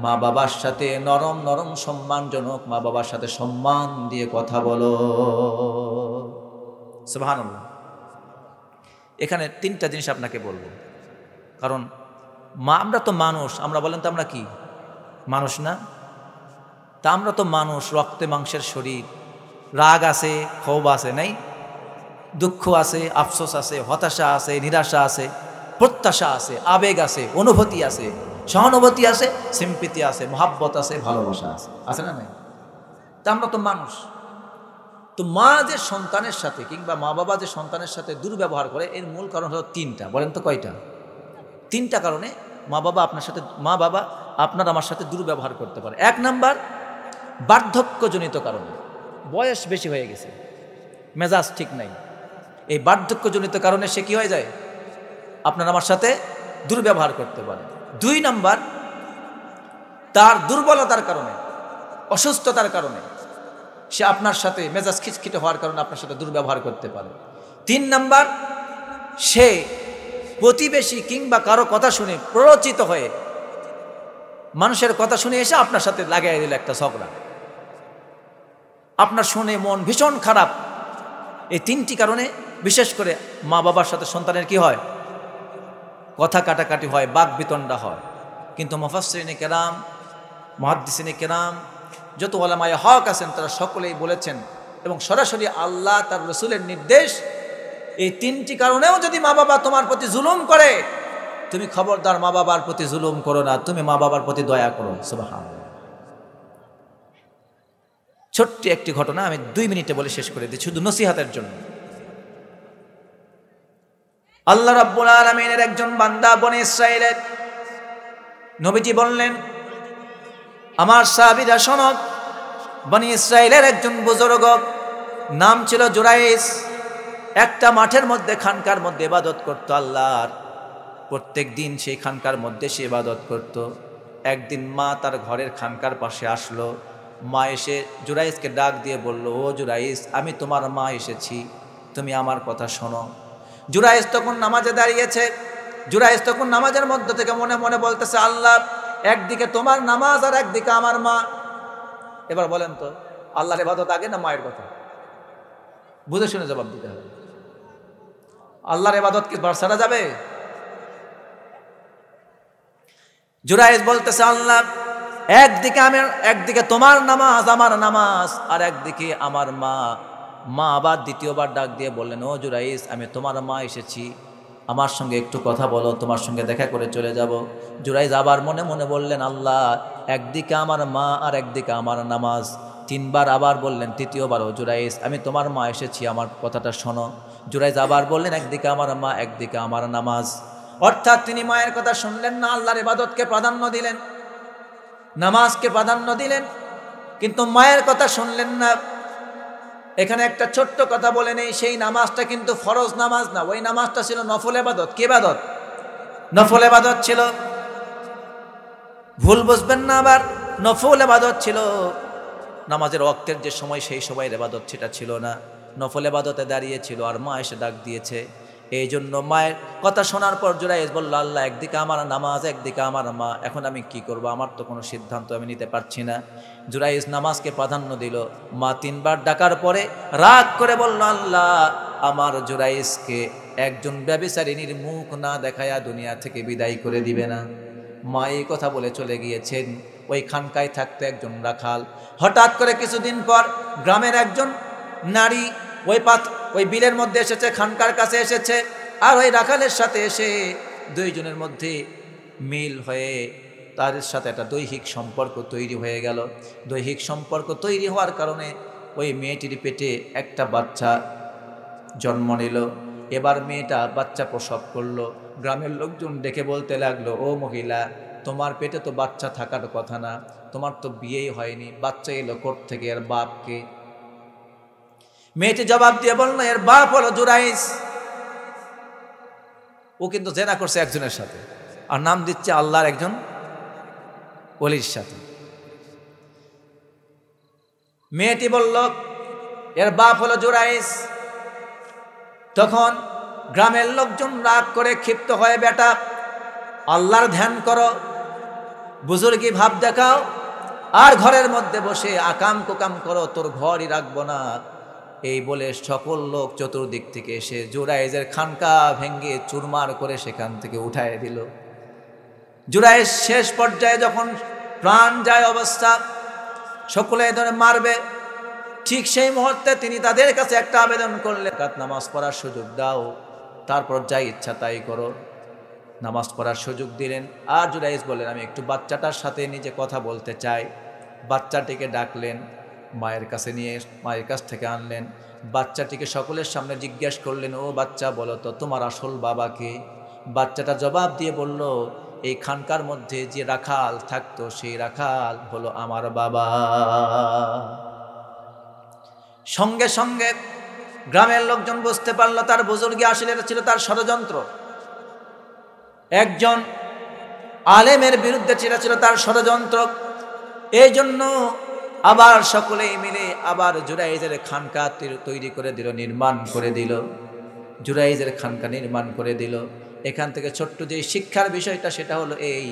মা বাবার সাথে নরম নরম সম্মানজনক, মা বাবার সাথে সম্মান দিয়ে কথা বলো। সুবহানাল্লাহ। এখানে 3টা জিনিস আপনাকে বলবো, কারণ আমরা তো মানুষ, আমরা বলেন তো আমরা কি মানুষ না? তা আমরা তো মানুষ, রক্তে মাংসের শরীর, রাগ আছে, ক্ষোভ আছে, নাই? দুঃখ আছে, আফসোস আছে, হতাশা আছে, নিরাশা আছে, প্রত্যাশা আছে, আবেগ আছে, অনুভূতি আছে, সহানুভূতি আছে, সিম্পিতি আছে, মহাব্বত আছে, ভালোবাসা আছে, আছে না নাই? তা আমরা তো মানুষ। তো মা যে সন্তানের সাথে কিংবা মা বাবা যে সন্তানের সাথে দুর্ব্যবহার করে, এর মূল কারণ হলো তিনটা। বলেন তো কয়টা? তিনটা কারণে মা বাবা আপনার আমার সাথে দুর্ব্যবহার করতে পারে। এক নাম্বার, বার্ধক্যজনিত কারণে। বয়স বেশি হয়ে গেছে, মেজাজ ঠিক নাই, এই বার্ধক্যজনিত কারণে সে কি হয়ে যায়? আপনার আমার সাথে দুর্ব্যবহার করতে পারে। দুই নাম্বার, তার দুর্বলতার কারণে, অসুস্থতার কারণে সে আপনার সাথে মেজাজ খিটখিটে হওয়ার কারণে আপনার সাথে দুর্ব্যবহার করতে পারে। তিন নাম্বার, সে প্রতিবেশী কিংবা কারো কথা শুনে প্ররোচিত হয়ে, মানুষের কথা শুনে এসে আপনার সাথে লাগাই দিল একটা ঝগড়া, আপনার শুনে মন ভীষণ খারাপ। এই তিনটি কারণে বিশেষ করে মা বাবার সাথে সন্তানের কি হয়? কথা কাটাকাটি হয়, বাক বিতণ্ডা হয়। কিন্তু মুফাসসিরিনে কেরাম, মুহাদ্দিসিনে কেরাম, যত উলামায়ে হক আছেন তারা সকলেই বলেছেন, এবং সরাসরি আল্লাহ তার রাসূলের নির্দেশ, এই তিনটি কারণেও যদি মা বাবা তোমার প্রতি জুলুম করে, তুমি খবরদার মা বাবার প্রতি জুলুম করো না, তুমি মা বাবার প্রতি দয়া করো। সুবহানাল্লাহ। ছোট্ট একটি ঘটনা আমি 2 মিনিটে বলে শেষ করে দিই, শুধু নসিহতের জন্য। আল্লাহ রাব্বুল আলামিনের একজন বান্দা বনি ইসরাইলের, নবীজি বললেন, আমার সাহাবীরা শোনো, বনি ইসরাইলের একজন বুজুর্গ, নাম ছিল জুরাইস, একটা মাঠের মধ্যে খানকার মধ্যে ইবাদত করত আল্লাহর। প্রত্যেক দিন সেই খানকার মধ্যে সে ইবাদত করত। একদিন মা তার ঘরের খানকার পাশে আসলো। মা এসে জুরাইসকে ডাক দিয়ে বলল, ও জুরাইস, আমি তোমার মা এসেছি, তুমি আমার কথা শোনো। জুরাইস তখন নামাজে দাঁড়িয়েছে। জুরাইস তখন নামাজের মধ্যে থেকে মনে মনে বলতেছে, আল্লাহ, একদিকে তোমার নামাজ আর একদিকে আমার মা। এবার বলেন তো, আল্লাহর ইবাদত আগে না মায়ের কথা? বুঝে শুনে জবাব দিতে হবে। আল্লাহর ইবাদত কি বাড়ছাড়া যাবে? জুরাইস বলতেছে, আল্লাহ, একদিকে তোমার নামাজ, আমার নামাজ, আর একদিকে আমার মা। মা আবার দ্বিতীয়বার ডাক দিয়ে বললেন, ও জুরাইস, আমি তোমার মা এসেছি, আমার সঙ্গে একটু কথা বলো, তোমার সঙ্গে দেখা করে চলে যাব। জুরাইস আবার মনে মনে বললেন, আল্লাহ, একদিকে আমার মা আর একদিকে আমার নামাজ। 3 বার আবার বললেন, তৃতীয়বারও, জুরাইস, আমি তোমার মা এসেছি, আমার কথাটা শোনো। জুরাইস আবার বললেন, একদিকে আমার মা, একদিকে আমার নামাজ। অর্থাৎ তিনি মায়ের কথা শুনলেন না, আল্লাহর ইবাদতকে প্রাধান্য দিলেন, নামাজকে প্রাধান্য দিলেন, কিন্তু মায়ের কথা শুনলেন না। এখানে একটা ছোট্ট কথা বলে নেই, সেই নামাজটা কিন্তু ফরজ নামাজ না, ওই নামাজটা ছিল নফল ইবাদত। কি ইবাদত? নফল ইবাদত ছিল। ভুল বুঝবেন না আবার, নফল ইবাদত ছিল। নামাজের ওয়াক্তের যে সময়, সেই সময়ের ইবাদত সেটা ছিল না, নফল ইবাদতে দাঁড়িয়েছিল। আর মা এসে ডাক দিয়েছে। এই জন্য মায়ের কথা শোনার পর জুরাইস বলল, আল্লাহ, একদিকে আমার নামাজ, একদিকে আমার মা, এখন আমি কি করব? আমার তো কোনো সিদ্ধান্ত আমি নিতে পারছি না। জুরাইস নামাজকে প্রাধান্য দিল। মা 3 বার ডাকার পরে রাগ করে বলল, আল্লাহ, আমার জুরাইসকে একজন ব্যভিচারিণীর মুখ না দেখায়া দুনিয়া থেকে বিদায় করে দিবে না। মা এই কথা বলে চলে গিয়েছেন। ওই খানকায় থাকতো একজন রাখাল। হঠাৎ করে কিছুদিন পর গ্রামের একজন নারী ওই বিলের মধ্যে এসেছে, খানকার কাছে এসেছে, আর ওই রাখালের সাথে এসে 2 জনের মধ্যে মিল হয়ে তাদের সাথে একটা দৈহিক সম্পর্ক তৈরি হয়ে গেল। দৈহিক সম্পর্ক তৈরি হওয়ার কারণে ওই মেয়েটির পেটে একটা বাচ্চা জন্ম নিল। এবার মেয়েটা বাচ্চা প্রসব করলো। গ্রামের লোকজন ডেকে বলতে লাগলো, ও মহিলা, তোমার পেটে তো বাচ্চা থাকার কথা না, তোমার তো বিয়েই হয়নি, বাচ্চা এলো কোত্থেকে, এর বাপকে? মেয়েটি জবাব দিয়ে বলল, এর বাপ হলো জুরাইস। ও কিন্তু জেনা করছে একজনের সাথে, আর নাম দিচ্ছে আল্লাহর একজন ওলির সাথে। মেয়েটি বলল, এর বাপ হলো জুরাইস। তখন গ্রামের লোকজন রাগ করে ক্ষিপ্ত হয়ে, বেটা, আল্লাহর ধ্যান করো, বুজুর্গি ভাব দেখাও, আর ঘরের মধ্যে বসে আকাম কুকাম করো, তোর ঘরই রাখবো না। এই বলে সকল লোক চতুর্দিক থেকে এসে জুরাইজের খানকা ভেঙ্গে চুরমার করে সেখান থেকে উঠায় দিল। জুরাইজ শেষ পর্যায়ে যখন প্রাণ যায় অবস্থা, সকলে ধরে মারবে, ঠিক সেই মুহূর্তে তিনি তাদের কাছে একটা আবেদন করলেন, নামাজ পড়ার সুযোগ দাও, তারপর যাই ইচ্ছা তাই করো। নামাজ পড়ার সুযোগ দিলেন। আর জুরাইজ বললেন, আমি একটু বাচ্চাটার সাথে নিজে কথা বলতে চাই। বাচ্চাটিকে ডাকলেন, মায়ের কাছে নিয়ে মায়ের কাছ থেকে আনলেন। বাচ্চাটিকে সকলের সামনে জিজ্ঞেস করলেন, ও বাচ্চা বলো তো তোমার আসল বাবাকে? বাচ্চাটা জবাব দিয়ে বলল, এই খানকার মধ্যে যে রাখাল থাকতো সেই রাখাল হলো আমার বাবা। সঙ্গে সঙ্গে গ্রামের লোকজন বুঝতে পারলো তার বুজুর্গে আসলে এটা ছিল তার ষড়যন্ত্র। একজন আলেমের বিরুদ্ধে ছিল তার ষড়যন্ত্র। এই জন্য আবার সকলেই মিলে আবার জুরাইজের খানকা তৈরি করে দিল, নির্মাণ করে দিল। জুরাইজের খানকা নির্মাণ করে দিল। এখান থেকে ছোট্ট যে শিক্ষার বিষয়টা সেটা হলো এই,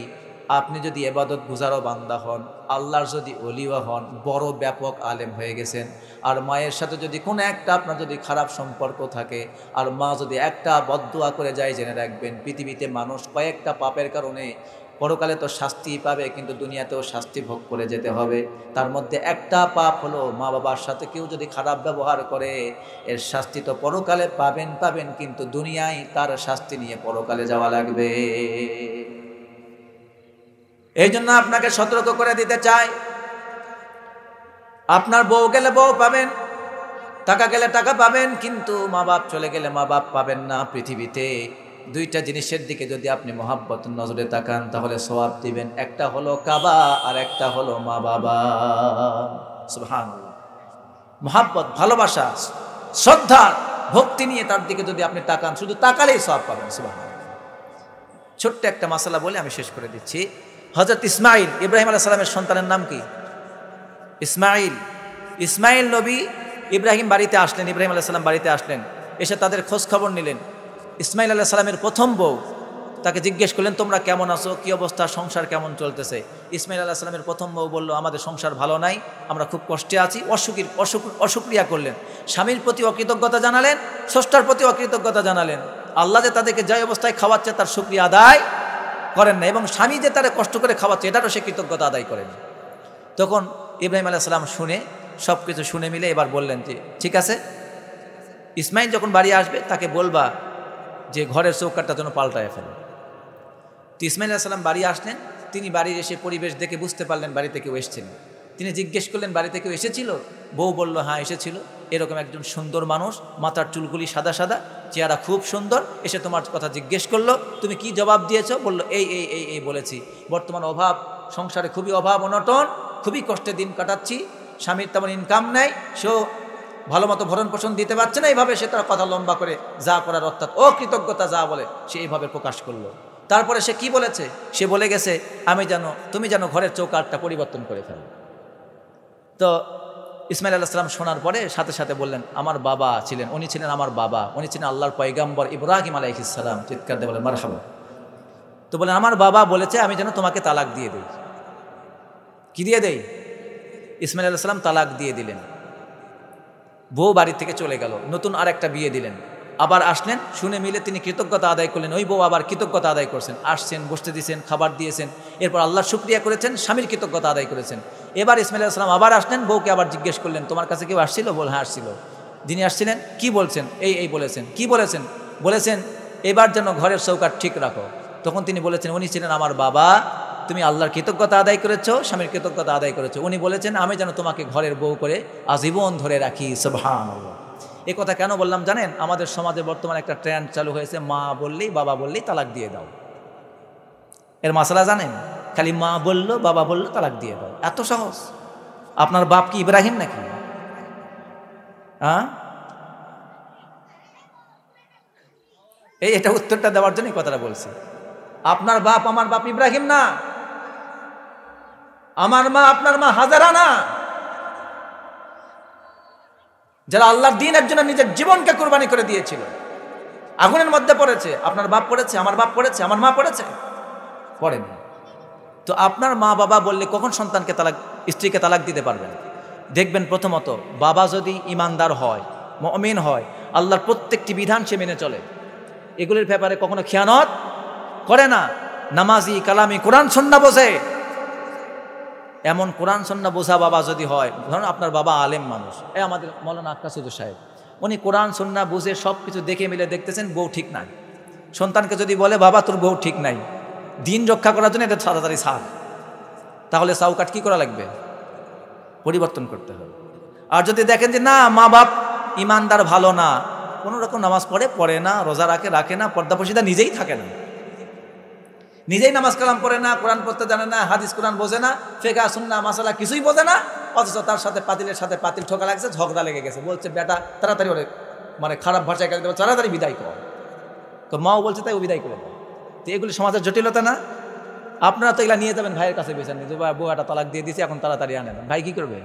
আপনি যদি ইবাদত গুজারও বান্দা হন, আল্লাহর যদি ওলিও হন, বড় ব্যাপক আলেম হয়ে গেছেন, আর মায়ের সাথে যদি কোনো একটা আপনার যদি খারাপ সম্পর্ক থাকে, আর মা যদি একটা বদদুয়া করে যায়, জেনে রাখবেন পৃথিবীতে মানুষ কয়েকটা পাপের কারণে পরকালে তো শাস্তি পাবে, কিন্তু দুনিয়াতেও শাস্তি ভোগ করে যেতে হবে। তার মধ্যে একটা পাপ হলো মা বাবার সাথে কেউ যদি খারাপ ব্যবহার করে, এর শাস্তি তো পরকালে পাবেন, কিন্তু দুনিয়ায় তার শাস্তি নিয়ে পরকালে যাওয়া লাগবে। এই জন্য আপনাকে সতর্ক করে দিতে চাই, আপনার বউ গেলে বউ পাবেন, টাকা গেলে টাকা পাবেন, কিন্তু মা বাপ চলে গেলে মা বাপ পাবেন না। পৃথিবীতে দুইটা জিনিসের দিকে যদি আপনি মহাব্বত নজরে তাকান তাহলে সওয়াব দিবেন। একটা হলো কাবা, আর একটা হলো মা বাবা। সুবহানাল্লাহ। মহাব্বত, ভালোবাসা, শ্রদ্ধা, ভক্তি নিয়ে তার দিকে যদি আপনি তাকান, শুধু তাকালেই সওয়াব পাবেন। সুবহানাল্লাহ। ছোট্ট একটা মাসালা বলে আমি শেষ করে দিচ্ছি। হযরত ইসমাইল, ইব্রাহিম আলাইহিস সালামের সন্তানের নাম কি? ইসমাইল। ইসমাইল নবী ইব্রাহিম বাড়িতে আসলেন, ইব্রাহিম আলাইহিস সালাম বাড়িতে আসলেন, এসে তাদের খোঁজ খবর নিলেন। ইসমাইল আলাইহিস সালামের প্রথম বউ তাকে জিজ্ঞেস করলেন, তোমরা কেমন আছো, কি অবস্থা, সংসার কেমন চলতেছে? ইসমাইল আলাইহিস সালামের প্রথম বউ বলল, আমাদের সংসার ভালো নাই, আমরা খুব কষ্টে আছি। অশুকরিয়া করলেন, স্বামীর প্রতি অকৃতজ্ঞতা জানালেন, স্রষ্টার প্রতি অকৃতজ্ঞতা জানালেন। আল্লাহ যে তাদেরকে যে অবস্থায় খাওয়াচ্ছে তার শুকরিয়া আদায় করেন না, এবং স্বামী যে তারা কষ্ট করে খাওয়াচ্ছে এটারও সে কৃতজ্ঞতা আদায় করেন। তখন ইব্রাহিম আলাইহিস সালাম শুনে, সব কিছু শুনে মিলে এবার বললেন যে ঠিক আছে, ইসমাইল যখন বাড়ি আসবে তাকে বলবা যে ঘরের চৌকাঠটা যেন পাল্টায় ফেলে। তো ইসমাইল আলাইহিস সালাম বাড়ি আসলেন, তিনি বাড়ির এসে পরিবেশ দেখে বুঝতে পারলেন বাড়িতে কেউ এসেছেন। তিনি জিজ্ঞেস করলেন, বাড়িতে কেউ এসেছিল? বউ বলল, হ্যাঁ এসেছিল, এরকম একজন সুন্দর মানুষ, মাথার চুলগুলি সাদা সাদা, চেহারা খুব সুন্দর, এসে তোমার কথা জিজ্ঞেস করলো, তুমি কি জবাব দিয়েছো? বলল, এই বলেছি, বর্তমান অভাব, সংসারে খুবই অভাব অনটন, খুবই কষ্টে দিন কাটাচ্ছি, স্বামীর তেমন ইনকাম নেই, সেও ভালো মতো ভরণ পোষণ দিতে পারছে না। এইভাবে সে তার কথা লম্বা করে যা করার, অর্থাৎ অকৃতজ্ঞতা যা বলে সে এইভাবে প্রকাশ করলো। তারপরে সে কি বলেছে? সে বলে গেছে, তুমি যেন ঘরের চৌকাঠটা পরিবর্তন করে ফেলো। তো ইসমাইল আলাইহিস সালাম শোনার পরে সাথে সাথে বললেন, আমার বাবা ছিলেন, উনি ছিলেন আমার বাবা, উনি ছিলেন আল্লাহর পয়গাম্বর ইব্রাহিম আলাইহিস সালাম। চিৎকার দিয়ে বলেন মারহাবা। তো বলেন, আমার বাবা বলেছে আমি যেন তোমাকে তালাক দিয়ে দেই। কি দিয়ে দেই? ইসমাইল আলাইহিস সালাম তালাক দিয়ে দিলেন। বউ বাড়ি থেকে চলে গেল, নতুন আর একটা বিয়ে দিলেন। আবার আসলেন, শুনে মিলে তিনি কৃতজ্ঞতা আদায় করলেন। ওই বউ আবার কৃতজ্ঞতা আদায় করছেন, আসছেন, বসতে দিয়েছেন, খাবার দিয়েছেন, এরপর আল্লাহর শুকরিয়া করেছেন, স্বামীর কৃতজ্ঞতা আদায় করেছেন। এবার ইসমাইল আলাইহিস সালাম আবার আসলেন, বউকে আবার জিজ্ঞেস করলেন, তোমার কাছে কেউ আসছিল? বল, হ্যাঁ আসছিল। যিনি আসছিলেন কি বলছেন? এই বলেছেন। কি বলেছেন? বলেছেন এবার যেন ঘরের চৌকাঠ ঠিক রাখো। তখন তিনি বলেছেন, উনি ছিলেন আমার বাবা, তুমি আল্লাহর কৃতজ্ঞতা আদায় করেছো, স্বামীর কৃতজ্ঞতা আদায় করেছো। উনি বলেছেন আমি যেন তোমাকে ঘরের বউ করে আজীবন ধরে রাখি। সুবহানাল্লাহ। এই কথা কেন বললাম জানেন? আমাদের সমাজে বর্তমানে একটা ট্রেন্ড চালু হয়েছে, মা বললেই বাবা বললেই তালাক দিয়ে দাও। এর মাসালা জানেন? খালি মা বলল, বাবা বলল, তালাক দিয়ে দাও। এত সহজ? আপনার বাপ কি ইব্রাহিম নাকি? এটা উত্তরটা দেওয়ার জন্যই কথাটা বলছি। আপনার বাপ আমার বাপ ইব্রাহিম না, আমার মা আপনার মা হাজারা না, যারা আল্লাহর দ্বীনের জন্য নিজের জীবনকে কুরবানি করে দিয়েছিল, আগুনের মধ্যে পড়েছে। আপনার বাপ পড়েছে, আমার বাপ পড়েছে, আমার মা পড়েছে? পড়েনি। তো আপনার মা বাবা বললে কখন সন্তানকে তালাক, স্ত্রীকে তালাক দিতে পারবেন? দেখবেন প্রথমত বাবা যদি ইমানদার হয়, মুমিন হয়, আল্লাহর প্রত্যেকটি বিধান সে মেনে চলে, এগুলির ব্যাপারে কখনো খেয়ানত করে না, নামাজি, কালামি, কোরআন সুন্নাহ বোঝে, এমন কোরআন সুন্নাহ বোঝা বাবা যদি হয়, ধরুন আপনার বাবা আলেম মানুষ, আমাদের মৌলানা আক্কাসুদ্দৌর সাহেব, উনি কোরআন সুন্নাহ বুঝে সব কিছু দেখে মিলে দেখতেছেন বউ ঠিক নাই, সন্তানকে যদি বলে বাবা তোর বউ ঠিক নাই, দিন রক্ষা করার জন্য এটা তাড়াতাড়ি ছাড়, তাহলে চৌকাঠ কি করা লাগবে? পরিবর্তন করতে হবে। আর যদি দেখেন যে না মা বাপ ইমানদার ভালো না, কোনো রকম নামাজ পড়ে না, রোজা রাখে না, পর্দা পর্শিদা নিজেই থাকে না, নিজেই নামাজ কালাম পড়ে না, কোরআন পড়তে জানে না, হাদিস কোরআন বোঝে না, ফিকহ সুন্নাহ মাসালা কিছুই বোঝে না, অথচ তার সাথে পাতিলের সাথে পাতিল ঠোকা লাগছে, ঝগড়া লেগে গেছে, বলছে বেটা তাড়াতাড়ি ওরে মানে খারাপ ভাষায় গালি দেবো, তাড়াতাড়ি বিদায় কর, তো মাও বলছে তাই ও বিদায় করে দেয়। তো এগুলি সমাজের জটিলতা না? আপনারা তো এগুলা নিয়ে যাবেন ভাইয়ের কাছে, বেছেন যে বউটা তালাক দিয়ে দিয়েছে, এখন তাড়াতাড়ি আনেন, ভাই কি করবে?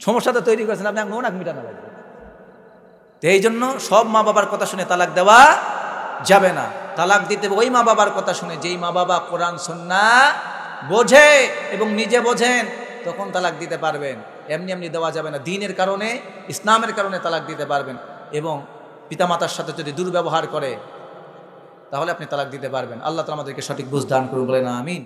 সমস্যাটা তৈরি করেছেন আপনি, এখন মিটানো লাগবে। তো এই জন্য সব মা বাবার কথা শুনে তালাক দেওয়া যাবে না। তালাক দিতে ওই মা বাবার কথা শুনে যেই মা বাবা কোরআন সুন্নাহ বোঝে এবং নিজে বোঝেন, তখন তালাক দিতে পারবেন। এমনি এমনি দেওয়া যাবে না, দ্বীনের কারণে, ইসলামের কারণে তালাক দিতে পারবেন। এবং পিতামাতার সাথে যদি দুর্ব্যবহার করে তাহলে আপনি তালাক দিতে পারবেন। আল্লাহ তাআলা আমাদেরকে সঠিক বুঝ দান করুন, বলেন আমিন।